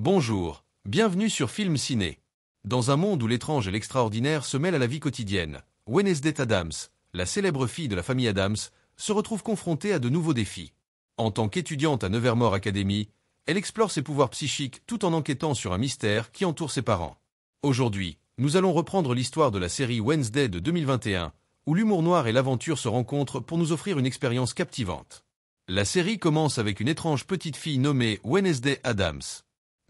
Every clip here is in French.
Bonjour, bienvenue sur Film Ciné. Dans un monde où l'étrange et l'extraordinaire se mêlent à la vie quotidienne, Wednesday Addams, la célèbre fille de la famille Addams, se retrouve confrontée à de nouveaux défis. En tant qu'étudiante à Nevermore Academy, elle explore ses pouvoirs psychiques tout en enquêtant sur un mystère qui entoure ses parents. Aujourd'hui, nous allons reprendre l'histoire de la série Wednesday de 2021, où l'humour noir et l'aventure se rencontrent pour nous offrir une expérience captivante. La série commence avec une étrange petite fille nommée Wednesday Addams.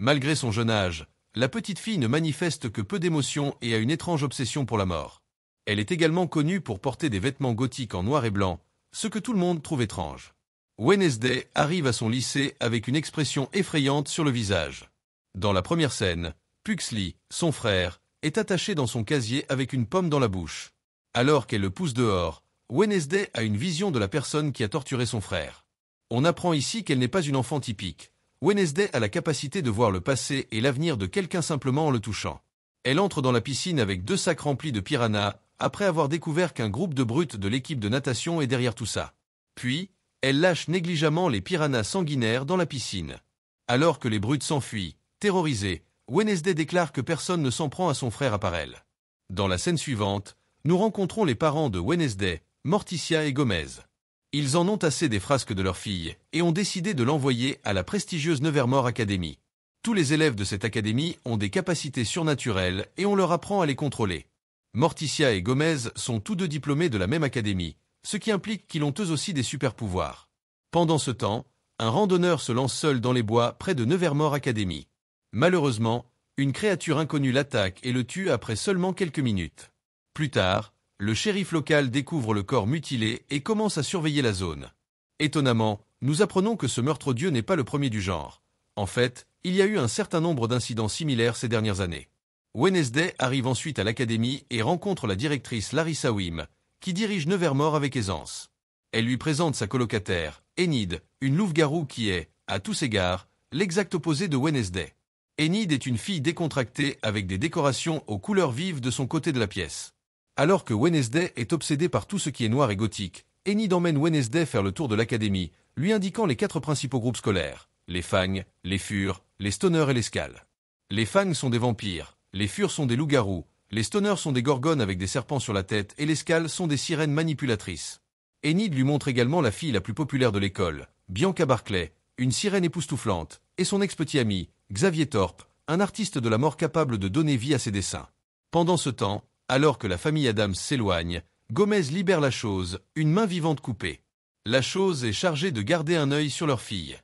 Malgré son jeune âge, la petite fille ne manifeste que peu d'émotions et a une étrange obsession pour la mort. Elle est également connue pour porter des vêtements gothiques en noir et blanc, ce que tout le monde trouve étrange. Wednesday arrive à son lycée avec une expression effrayante sur le visage. Dans la première scène, Pugsley, son frère, est attaché dans son casier avec une pomme dans la bouche. Alors qu'elle le pousse dehors, Wednesday a une vision de la personne qui a torturé son frère. On apprend ici qu'elle n'est pas une enfant typique. Wednesday a la capacité de voir le passé et l'avenir de quelqu'un simplement en le touchant. Elle entre dans la piscine avec 2 sacs remplis de piranhas, après avoir découvert qu'un groupe de brutes de l'équipe de natation est derrière tout ça. Puis, elle lâche négligemment les piranhas sanguinaires dans la piscine. Alors que les brutes s'enfuient, terrorisées, Wednesday déclare que personne ne s'en prend à son frère à part elle. Dans la scène suivante, nous rencontrons les parents de Wednesday, Morticia et Gomez. Ils en ont assez des frasques de leur fille et ont décidé de l'envoyer à la prestigieuse Nevermore Academy. Tous les élèves de cette académie ont des capacités surnaturelles et on leur apprend à les contrôler. Morticia et Gomez sont tous deux diplômés de la même académie, ce qui implique qu'ils ont eux aussi des super-pouvoirs. Pendant ce temps, un randonneur se lance seul dans les bois près de Nevermore Academy. Malheureusement, une créature inconnue l'attaque et le tue après seulement quelques minutes. Plus tard, le shérif local découvre le corps mutilé et commence à surveiller la zone. Étonnamment, nous apprenons que ce meurtre-dieu n'est pas le premier du genre. En fait, il y a eu un certain nombre d'incidents similaires ces dernières années. Wednesday arrive ensuite à l'académie et rencontre la directrice Larissa Wim, qui dirige Nevermore avec aisance. Elle lui présente sa colocataire, Enid, une louve-garou qui est, à tous égards, l'exact opposé de Wednesday. Enid est une fille décontractée avec des décorations aux couleurs vives de son côté de la pièce. Alors que Wednesday est obsédée par tout ce qui est noir et gothique, Enid emmène Wednesday faire le tour de l'académie, lui indiquant les 4 principaux groupes scolaires, les Fangs, les Furs, les Stoners et les Skalls. Les Fangs sont des vampires, les Furs sont des loups-garous, les Stoners sont des gorgones avec des serpents sur la tête et les Skalls sont des sirènes manipulatrices. Enid lui montre également la fille la plus populaire de l'école, Bianca Barclay, une sirène époustouflante, et son ex-petit ami, Xavier Thorpe, un artiste de la mort capable de donner vie à ses dessins. Pendant ce temps, alors que la famille Addams s'éloigne, Gomez libère la chose, une main vivante coupée. La chose est chargée de garder un œil sur leur fille.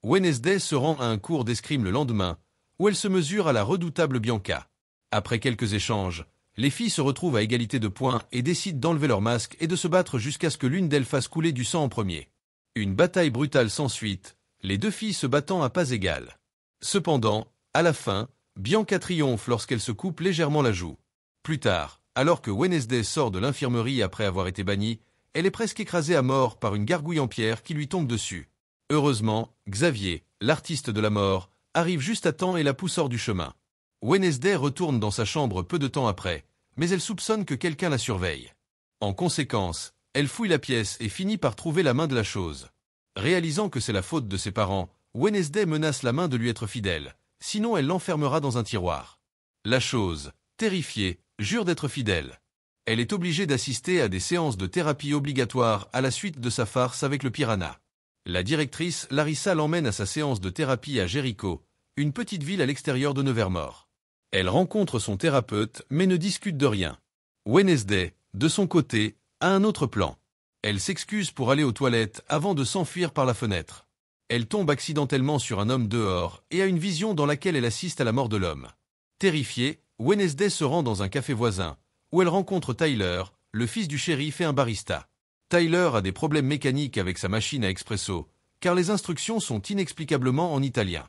Wednesday se rend à un cours d'escrime le lendemain, où elle se mesure à la redoutable Bianca. Après quelques échanges, les filles se retrouvent à égalité de points et décident d'enlever leur masque et de se battre jusqu'à ce que l'une d'elles fasse couler du sang en premier. Une bataille brutale s'ensuit, les 2 filles se battant à pas égales. Cependant, à la fin, Bianca triomphe lorsqu'elle se coupe légèrement la joue. Plus tard, alors que Wednesday sort de l'infirmerie après avoir été bannie, elle est presque écrasée à mort par une gargouille en pierre qui lui tombe dessus. Heureusement, Xavier, l'artiste de la mort, arrive juste à temps et la pousse hors du chemin. Wednesday retourne dans sa chambre peu de temps après, mais elle soupçonne que quelqu'un la surveille. En conséquence, elle fouille la pièce et finit par trouver la main de la chose. Réalisant que c'est la faute de ses parents, Wednesday menace la main de lui être fidèle, sinon elle l'enfermera dans un tiroir. La chose, terrifiée, jure d'être fidèle. Elle est obligée d'assister à des séances de thérapie obligatoires à la suite de sa farce avec le piranha. La directrice Larissa l'emmène à sa séance de thérapie à Jericho, une petite ville à l'extérieur de Nevermore. Elle rencontre son thérapeute mais ne discute de rien. Wednesday, de son côté, a un autre plan. Elle s'excuse pour aller aux toilettes avant de s'enfuir par la fenêtre. Elle tombe accidentellement sur un homme dehors et a une vision dans laquelle elle assiste à la mort de l'homme. Terrifiée, Wednesday se rend dans un café voisin, où elle rencontre Tyler, le fils du shérif et un barista. Tyler a des problèmes mécaniques avec sa machine à expresso, car les instructions sont inexplicablement en italien.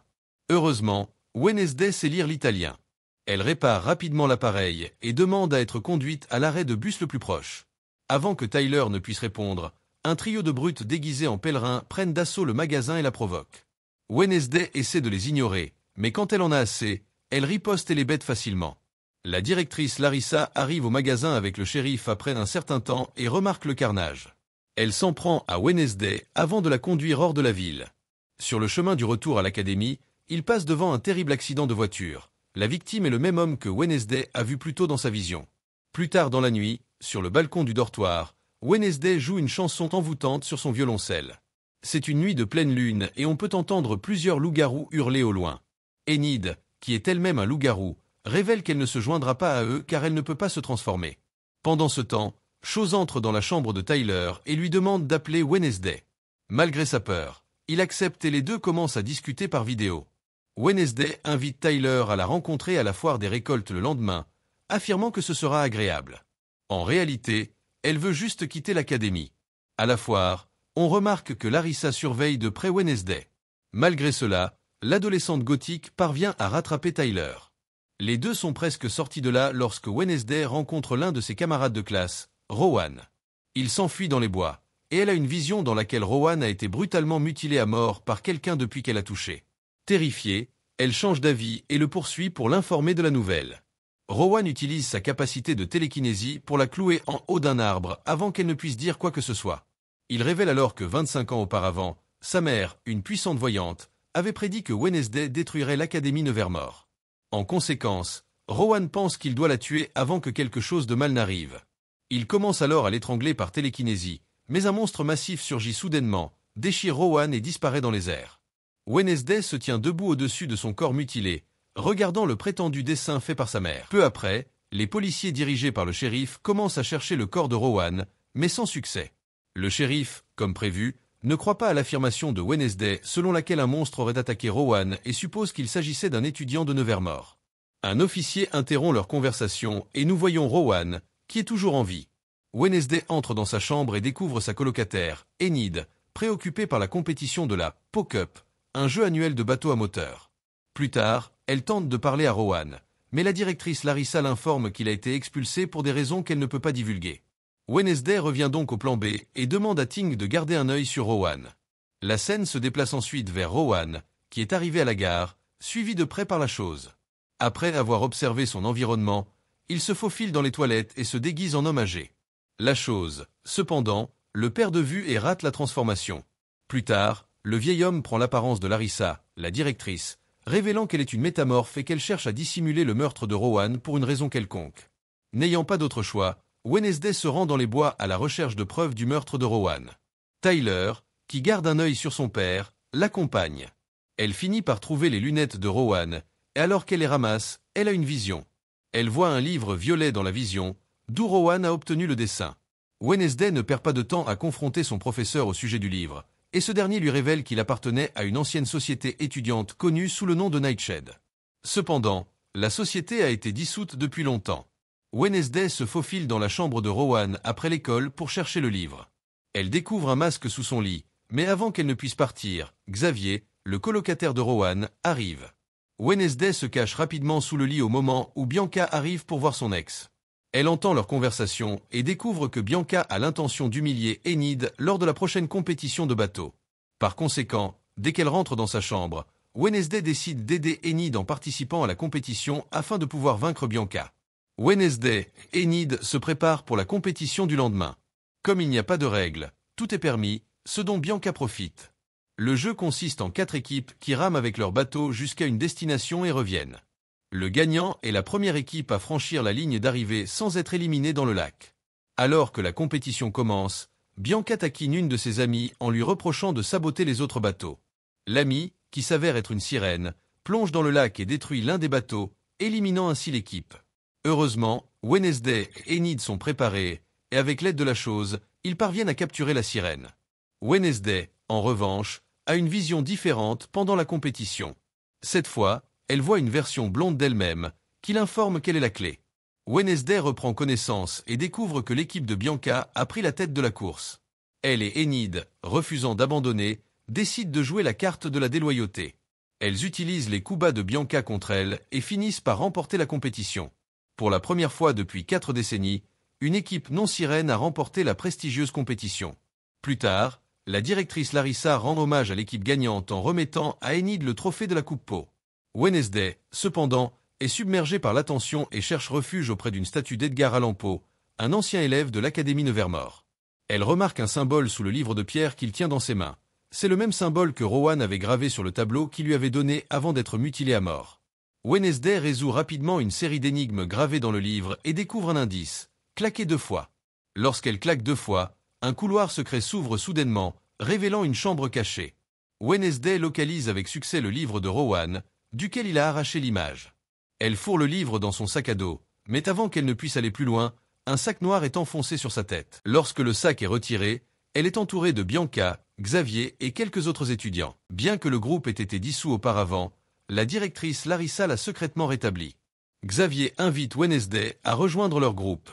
Heureusement, Wednesday sait lire l'italien. Elle répare rapidement l'appareil et demande à être conduite à l'arrêt de bus le plus proche. Avant que Tyler ne puisse répondre, un trio de brutes déguisés en pèlerins prennent d'assaut le magasin et la provoquent. Wednesday essaie de les ignorer, mais quand elle en a assez, elle riposte et les bête facilement. La directrice Larissa arrive au magasin avec le shérif après un certain temps et remarque le carnage. Elle s'en prend à Wednesday avant de la conduire hors de la ville. Sur le chemin du retour à l'académie, il passe devant un terrible accident de voiture. La victime est le même homme que Wednesday a vu plus tôt dans sa vision. Plus tard dans la nuit, sur le balcon du dortoir, Wednesday joue une chanson envoûtante sur son violoncelle. C'est une nuit de pleine lune et on peut entendre plusieurs loups-garous hurler au loin. Enid, qui est elle-même un loup-garou, révèle qu'elle ne se joindra pas à eux car elle ne peut pas se transformer. Pendant ce temps, Chose entre dans la chambre de Tyler et lui demande d'appeler Wednesday. Malgré sa peur, il accepte et les deux commencent à discuter par vidéo. Wednesday invite Tyler à la rencontrer à la foire des récoltes le lendemain, affirmant que ce sera agréable. En réalité, elle veut juste quitter l'académie. À la foire, on remarque que Larissa surveille de près Wednesday. Malgré cela, l'adolescente gothique parvient à rattraper Tyler. Les deux sont presque sortis de là lorsque Wednesday rencontre l'un de ses camarades de classe, Rowan. Il s'enfuit dans les bois, et elle a une vision dans laquelle Rowan a été brutalement mutilé à mort par quelqu'un depuis qu'elle a touché. Terrifiée, elle change d'avis et le poursuit pour l'informer de la nouvelle. Rowan utilise sa capacité de télékinésie pour la clouer en haut d'un arbre avant qu'elle ne puisse dire quoi que ce soit. Il révèle alors que 25 ans auparavant, sa mère, une puissante voyante, avait prédit que Wednesday détruirait l'Académie Nevermore. En conséquence, Rowan pense qu'il doit la tuer avant que quelque chose de mal n'arrive. Il commence alors à l'étrangler par télékinésie, mais un monstre massif surgit soudainement, déchire Rowan et disparaît dans les airs. Wednesday se tient debout au-dessus de son corps mutilé, regardant le prétendu dessin fait par sa mère. Peu après, les policiers dirigés par le shérif commencent à chercher le corps de Rowan, mais sans succès. Le shérif, comme prévu, ne croit pas à l'affirmation de Wednesday selon laquelle un monstre aurait attaqué Rowan et suppose qu'il s'agissait d'un étudiant de Nevermore. Un officier interrompt leur conversation et nous voyons Rowan, qui est toujours en vie. Wednesday entre dans sa chambre et découvre sa colocataire, Enid, préoccupée par la compétition de la Poke-Up, un jeu annuel de bateaux à moteur. Plus tard, elle tente de parler à Rowan, mais la directrice Larissa l'informe qu'il a été expulsé pour des raisons qu'elle ne peut pas divulguer. Wednesday revient donc au plan B et demande à Ting de garder un œil sur Rowan. La scène se déplace ensuite vers Rowan, qui est arrivé à la gare, suivi de près par la chose. Après avoir observé son environnement, il se faufile dans les toilettes et se déguise en homme âgé. La chose, cependant, le perd de vue et rate la transformation. Plus tard, le vieil homme prend l'apparence de Larissa, la directrice, révélant qu'elle est une métamorphe et qu'elle cherche à dissimuler le meurtre de Rowan pour une raison quelconque. N'ayant pas d'autre choix, Wednesday se rend dans les bois à la recherche de preuves du meurtre de Rowan. Tyler, qui garde un œil sur son père, l'accompagne. Elle finit par trouver les lunettes de Rowan, et alors qu'elle les ramasse, elle a une vision. Elle voit un livre violet dans la vision, d'où Rowan a obtenu le dessin. Wednesday ne perd pas de temps à confronter son professeur au sujet du livre, et ce dernier lui révèle qu'il appartenait à une ancienne société étudiante connue sous le nom de Nightshade. Cependant, la société a été dissoute depuis longtemps. Wednesday se faufile dans la chambre de Rowan après l'école pour chercher le livre. Elle découvre un masque sous son lit, mais avant qu'elle ne puisse partir, Xavier, le colocataire de Rowan, arrive. Wednesday se cache rapidement sous le lit au moment où Bianca arrive pour voir son ex. Elle entend leur conversation et découvre que Bianca a l'intention d'humilier Enid lors de la prochaine compétition de bateau. Par conséquent, dès qu'elle rentre dans sa chambre, Wednesday décide d'aider Enid en participant à la compétition afin de pouvoir vaincre Bianca. Wednesday et Enid se préparent pour la compétition du lendemain. Comme il n'y a pas de règles, tout est permis, ce dont Bianca profite. Le jeu consiste en 4 équipes qui rament avec leur bateau jusqu'à une destination et reviennent. Le gagnant est la première équipe à franchir la ligne d'arrivée sans être éliminée dans le lac. Alors que la compétition commence, Bianca taquine une de ses amies en lui reprochant de saboter les autres bateaux. L'amie, qui s'avère être une sirène, plonge dans le lac et détruit l'un des bateaux, éliminant ainsi l'équipe. Heureusement, Wednesday et Enid sont préparés, et avec l'aide de la chose, ils parviennent à capturer la sirène. Wednesday, en revanche, a une vision différente pendant la compétition. Cette fois, elle voit une version blonde d'elle-même, qui l'informe qu'elle est la clé. Wednesday reprend connaissance et découvre que l'équipe de Bianca a pris la tête de la course. Elle et Enid, refusant d'abandonner, décident de jouer la carte de la déloyauté. Elles utilisent les coups bas de Bianca contre elle et finissent par remporter la compétition. Pour la première fois depuis 4 décennies, une équipe non sirène a remporté la prestigieuse compétition. Plus tard, la directrice Larissa rend hommage à l'équipe gagnante en remettant à Enid le trophée de la Coupe Po. Wednesday, cependant, est submergée par l'attention et cherche refuge auprès d'une statue d'Edgar Allan Poe, un ancien élève de l'Académie Nevermore. Elle remarque un symbole sous le livre de pierre qu'il tient dans ses mains. C'est le même symbole que Rowan avait gravé sur le tableau qu'il lui avait donné avant d'être mutilé à mort. Wednesday résout rapidement une série d'énigmes gravées dans le livre et découvre un indice, claquer 2 fois. Lorsqu'elle claque 2 fois, un couloir secret s'ouvre soudainement, révélant une chambre cachée. Wednesday localise avec succès le livre de Rowan, duquel il a arraché l'image. Elle fourre le livre dans son sac à dos, mais avant qu'elle ne puisse aller plus loin, un sac noir est enfoncé sur sa tête. Lorsque le sac est retiré, elle est entourée de Bianca, Xavier et quelques autres étudiants. Bien que le groupe ait été dissous auparavant, la directrice Larissa l'a secrètement rétabli. Xavier invite Wednesday à rejoindre leur groupe.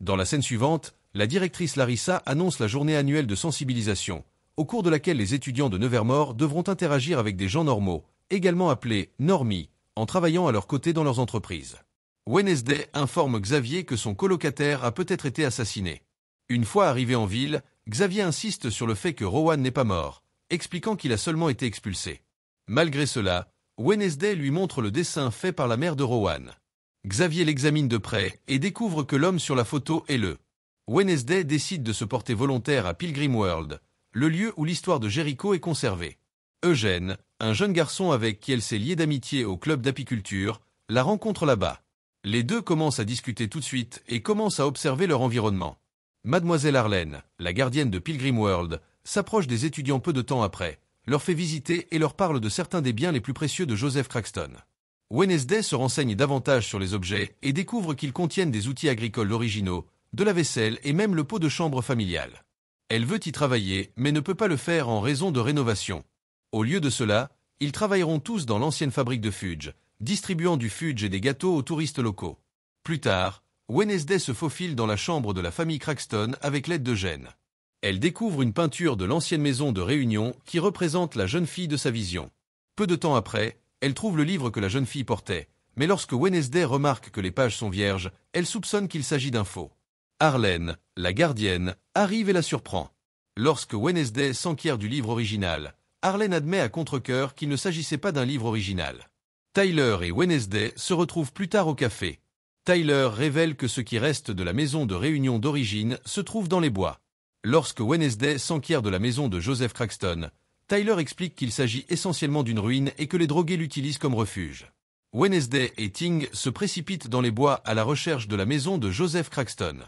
Dans la scène suivante, la directrice Larissa annonce la journée annuelle de sensibilisation, au cours de laquelle les étudiants de Nevermore devront interagir avec des gens normaux, également appelés normies, en travaillant à leur côté dans leurs entreprises. Wednesday informe Xavier que son colocataire a peut-être été assassiné. Une fois arrivé en ville, Xavier insiste sur le fait que Rowan n'est pas mort, expliquant qu'il a seulement été expulsé. Malgré cela, Wednesday lui montre le dessin fait par la mère de Rowan. Xavier l'examine de près et découvre que l'homme sur la photo est le. Wednesday décide de se porter volontaire à Pilgrim World, le lieu où l'histoire de Jericho est conservée. Eugène, un jeune garçon avec qui elle s'est liée d'amitié au club d'apiculture, la rencontre là-bas. Les deux commencent à discuter tout de suite et commencent à observer leur environnement. Mademoiselle Arlene, la gardienne de Pilgrim World, s'approche des étudiants peu de temps après, leur fait visiter et leur parle de certains des biens les plus précieux de Joseph Craxton. Wednesday se renseigne davantage sur les objets et découvre qu'ils contiennent des outils agricoles originaux, de la vaisselle et même le pot de chambre familial. Elle veut y travailler, mais ne peut pas le faire en raison de rénovation. Au lieu de cela, ils travailleront tous dans l'ancienne fabrique de fudge, distribuant du fudge et des gâteaux aux touristes locaux. Plus tard, Wednesday se faufile dans la chambre de la famille Craxton avec l'aide d'Eugène. Elle découvre une peinture de l'ancienne maison de réunion qui représente la jeune fille de sa vision. Peu de temps après, elle trouve le livre que la jeune fille portait, mais lorsque Wednesday remarque que les pages sont vierges, elle soupçonne qu'il s'agit d'un faux. Arlene, la gardienne, arrive et la surprend. Lorsque Wednesday s'enquiert du livre original, Arlene admet à contre-cœur qu'il ne s'agissait pas d'un livre original. Tyler et Wednesday se retrouvent plus tard au café. Tyler révèle que ce qui reste de la maison de réunion d'origine se trouve dans les bois. Lorsque Wednesday s'enquiert de la maison de Joseph Craxton, Tyler explique qu'il s'agit essentiellement d'une ruine et que les drogués l'utilisent comme refuge. Wednesday et Ting se précipitent dans les bois à la recherche de la maison de Joseph Craxton.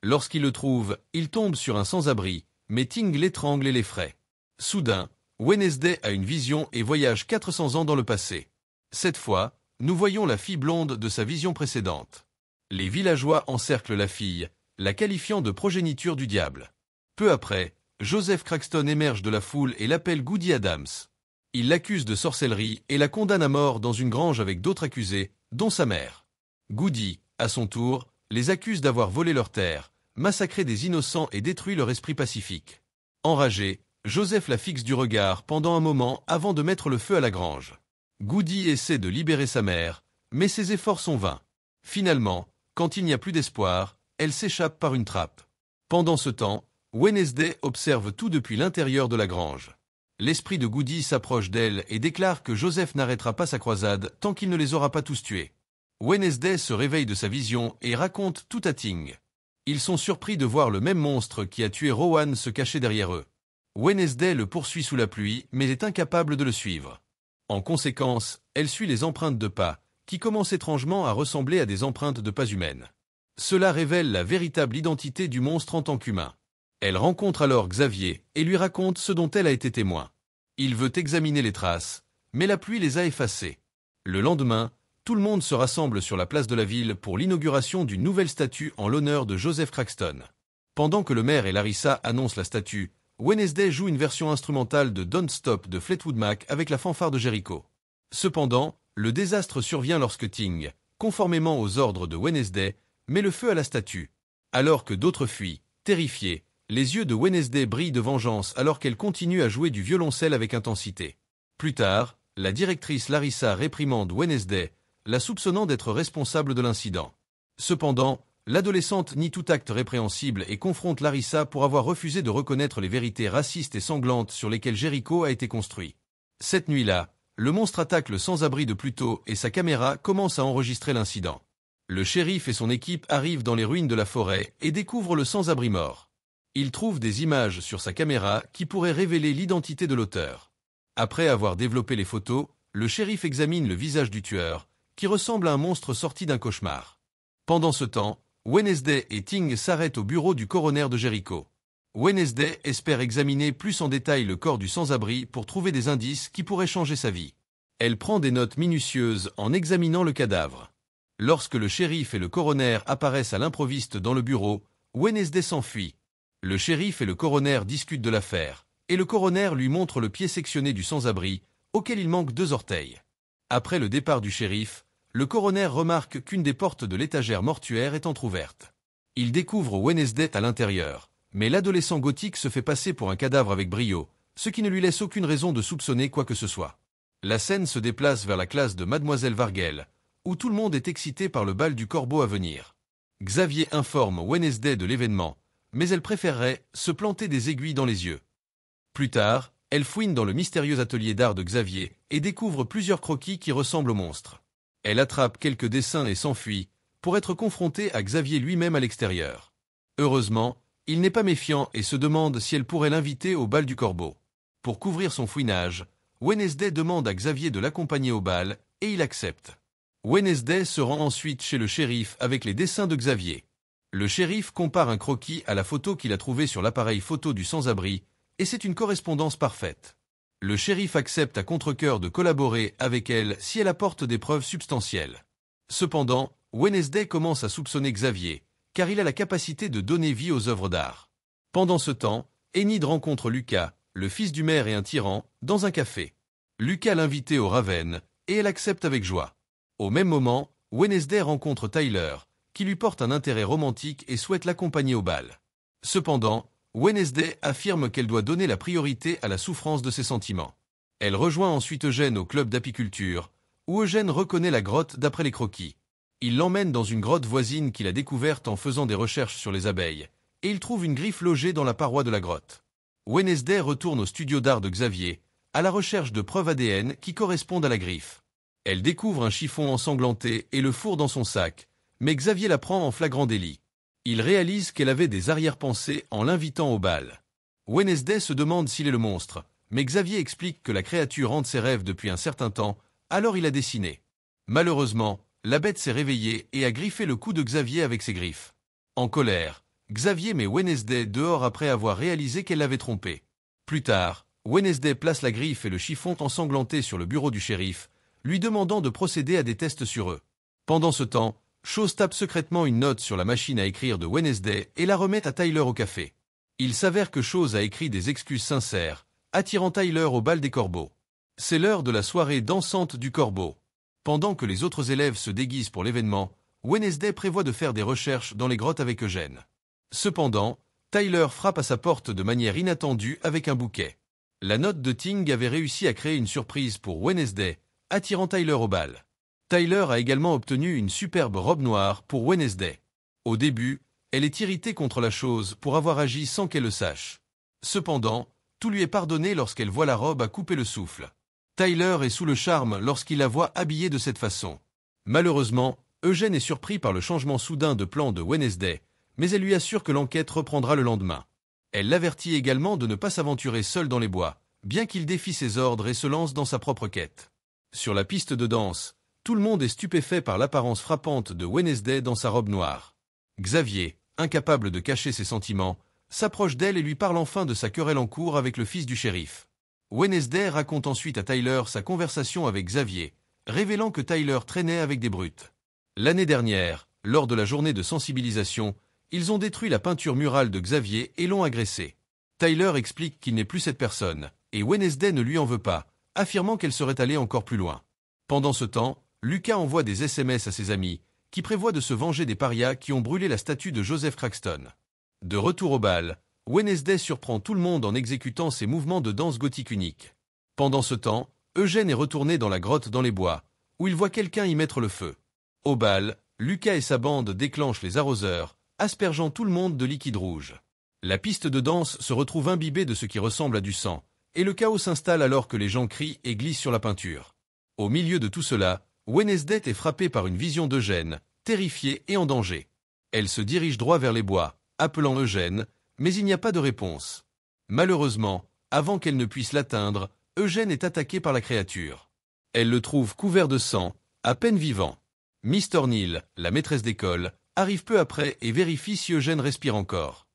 Lorsqu'ils le trouvent, ils tombent sur un sans-abri, mais Ting l'étrangle et l'effraie. Soudain, Wednesday a une vision et voyage 400 ans dans le passé. Cette fois, nous voyons la fille blonde de sa vision précédente. Les villageois encerclent la fille, la qualifiant de progéniture du diable. Peu après, Joseph Craxton émerge de la foule et l'appelle Goody Adams. Il l'accuse de sorcellerie et la condamne à mort dans une grange avec d'autres accusés, dont sa mère. Goody, à son tour, les accuse d'avoir volé leurs terres, massacré des innocents et détruit leur esprit pacifique. Enragé, Joseph la fixe du regard pendant un moment avant de mettre le feu à la grange. Goody essaie de libérer sa mère, mais ses efforts sont vains. Finalement, quand il n'y a plus d'espoir, elle s'échappe par une trappe. Pendant ce temps, Wednesday observe tout depuis l'intérieur de la grange. L'esprit de Goody s'approche d'elle et déclare que Joseph n'arrêtera pas sa croisade tant qu'il ne les aura pas tous tués. Wednesday se réveille de sa vision et raconte tout à Ting. Ils sont surpris de voir le même monstre qui a tué Rowan se cacher derrière eux. Wednesday le poursuit sous la pluie, mais est incapable de le suivre. En conséquence, elle suit les empreintes de pas, qui commencent étrangement à ressembler à des empreintes de pas humaines. Cela révèle la véritable identité du monstre en tant qu'humain. Elle rencontre alors Xavier et lui raconte ce dont elle a été témoin. Il veut examiner les traces, mais la pluie les a effacées. Le lendemain, tout le monde se rassemble sur la place de la ville pour l'inauguration d'une nouvelle statue en l'honneur de Joseph Craxton. Pendant que le maire et Larissa annoncent la statue, Wednesday joue une version instrumentale de Don't Stop de Fleetwood Mac avec la fanfare de Jericho. Cependant, le désastre survient lorsque Ting, conformément aux ordres de Wednesday, met le feu à la statue. Alors que d'autres fuient, terrifiés, les yeux de Wednesday brillent de vengeance alors qu'elle continue à jouer du violoncelle avec intensité. Plus tard, la directrice Larissa réprimande Wednesday, la soupçonnant d'être responsable de l'incident. Cependant, l'adolescente nie tout acte répréhensible et confronte Larissa pour avoir refusé de reconnaître les vérités racistes et sanglantes sur lesquelles Jericho a été construit. Cette nuit-là, le monstre attaque le sans-abri de Pluto et sa caméra commence à enregistrer l'incident. Le shérif et son équipe arrivent dans les ruines de la forêt et découvrent le sans-abri mort. Il trouve des images sur sa caméra qui pourraient révéler l'identité de l'auteur. Après avoir développé les photos, le shérif examine le visage du tueur, qui ressemble à un monstre sorti d'un cauchemar. Pendant ce temps, Wednesday et Ting s'arrêtent au bureau du coroner de Jericho. Wednesday espère examiner plus en détail le corps du sans-abri pour trouver des indices qui pourraient changer sa vie. Elle prend des notes minutieuses en examinant le cadavre. Lorsque le shérif et le coroner apparaissent à l'improviste dans le bureau, Wednesday s'enfuit. Le shérif et le coroner discutent de l'affaire, et le coroner lui montre le pied sectionné du sans-abri, auquel il manque 2 orteils. Après le départ du shérif, le coroner remarque qu'une des portes de l'étagère mortuaire est entr'ouverte. Il découvre Wednesday à l'intérieur, mais l'adolescent gothique se fait passer pour un cadavre avec brio, ce qui ne lui laisse aucune raison de soupçonner quoi que ce soit. La scène se déplace vers la classe de Mademoiselle Vargel, où tout le monde est excité par le bal du corbeau à venir. Xavier informe Wednesday de l'événement, mais elle préférerait se planter des aiguilles dans les yeux. Plus tard, elle fouine dans le mystérieux atelier d'art de Xavier et découvre plusieurs croquis qui ressemblent aux monstres. Elle attrape quelques dessins et s'enfuit, pour être confrontée à Xavier lui-même à l'extérieur. Heureusement, il n'est pas méfiant et se demande si elle pourrait l'inviter au bal du corbeau. Pour couvrir son fouinage, Wednesday demande à Xavier de l'accompagner au bal, et il accepte. Wednesday se rend ensuite chez le shérif avec les dessins de Xavier. Le shérif compare un croquis à la photo qu'il a trouvée sur l'appareil photo du sans-abri, et c'est une correspondance parfaite. Le shérif accepte à contre-cœur de collaborer avec elle si elle apporte des preuves substantielles. Cependant, Wednesday commence à soupçonner Xavier, car il a la capacité de donner vie aux œuvres d'art. Pendant ce temps, Enid rencontre Lucas, le fils du maire et un tyran, dans un café. Lucas l'invite au Raven, et elle accepte avec joie. Au même moment, Wednesday rencontre Tyler, qui lui porte un intérêt romantique et souhaite l'accompagner au bal. Cependant, Wednesday affirme qu'elle doit donner la priorité à la souffrance de ses sentiments. Elle rejoint ensuite Eugène au club d'apiculture, où Eugène reconnaît la grotte d'après les croquis. Il l'emmène dans une grotte voisine qu'il a découverte en faisant des recherches sur les abeilles, et il trouve une griffe logée dans la paroi de la grotte. Wednesday retourne au studio d'art de Xavier, à la recherche de preuves ADN qui correspondent à la griffe. Elle découvre un chiffon ensanglanté et le fourre dans son sac, mais Xavier la prend en flagrant délit. Il réalise qu'elle avait des arrière-pensées en l'invitant au bal. Wednesday se demande s'il est le monstre, mais Xavier explique que la créature hante ses rêves depuis un certain temps, alors il a dessiné. Malheureusement, la bête s'est réveillée et a griffé le cou de Xavier avec ses griffes. En colère, Xavier met Wednesday dehors après avoir réalisé qu'elle l'avait trompé. Plus tard, Wednesday place la griffe et le chiffon ensanglanté sur le bureau du shérif, lui demandant de procéder à des tests sur eux. Pendant ce temps, Chose tape secrètement une note sur la machine à écrire de Wednesday et la remet à Tyler au café. Il s'avère que Chose a écrit des excuses sincères, attirant Tyler au bal des corbeaux. C'est l'heure de la soirée dansante du corbeau. Pendant que les autres élèves se déguisent pour l'événement, Wednesday prévoit de faire des recherches dans les grottes avec Eugène. Cependant, Tyler frappe à sa porte de manière inattendue avec un bouquet. La note de Ting avait réussi à créer une surprise pour Wednesday, attirant Tyler au bal. Tyler a également obtenu une superbe robe noire pour Wednesday. Au début, elle est irritée contre la chose pour avoir agi sans qu'elle le sache. Cependant, tout lui est pardonné lorsqu'elle voit la robe à couper le souffle. Tyler est sous le charme lorsqu'il la voit habillée de cette façon. Malheureusement, Eugène est surpris par le changement soudain de plan de Wednesday, mais elle lui assure que l'enquête reprendra le lendemain. Elle l'avertit également de ne pas s'aventurer seul dans les bois, bien qu'il défie ses ordres et se lance dans sa propre quête. Sur la piste de danse, tout le monde est stupéfait par l'apparence frappante de Wednesday dans sa robe noire. Xavier, incapable de cacher ses sentiments, s'approche d'elle et lui parle enfin de sa querelle en cours avec le fils du shérif. Wednesday raconte ensuite à Tyler sa conversation avec Xavier, révélant que Tyler traînait avec des brutes. L'année dernière, lors de la journée de sensibilisation, ils ont détruit la peinture murale de Xavier et l'ont agressé. Tyler explique qu'il n'est plus cette personne, et Wednesday ne lui en veut pas, affirmant qu'elle serait allée encore plus loin. Pendant ce temps, Lucas envoie des SMS à ses amis, qui prévoient de se venger des parias qui ont brûlé la statue de Joseph Craxton. De retour au bal, Wednesday surprend tout le monde en exécutant ses mouvements de danse gothique uniques. Pendant ce temps, Eugène est retourné dans la grotte dans les bois, où il voit quelqu'un y mettre le feu. Au bal, Lucas et sa bande déclenchent les arroseurs, aspergeant tout le monde de liquide rouge. La piste de danse se retrouve imbibée de ce qui ressemble à du sang, et le chaos s'installe alors que les gens crient et glissent sur la peinture. Au milieu de tout cela, Wednesday est frappée par une vision d'Eugène, terrifiée et en danger. Elle se dirige droit vers les bois, appelant Eugène, Mais il n'y a pas de réponse. Malheureusement, avant qu'elle ne puisse l'atteindre, Eugène est attaqué par la créature. Elle le trouve couvert de sang, à peine vivant. Miss Thornhill, la maîtresse d'école, arrive peu après et vérifie si Eugène respire encore.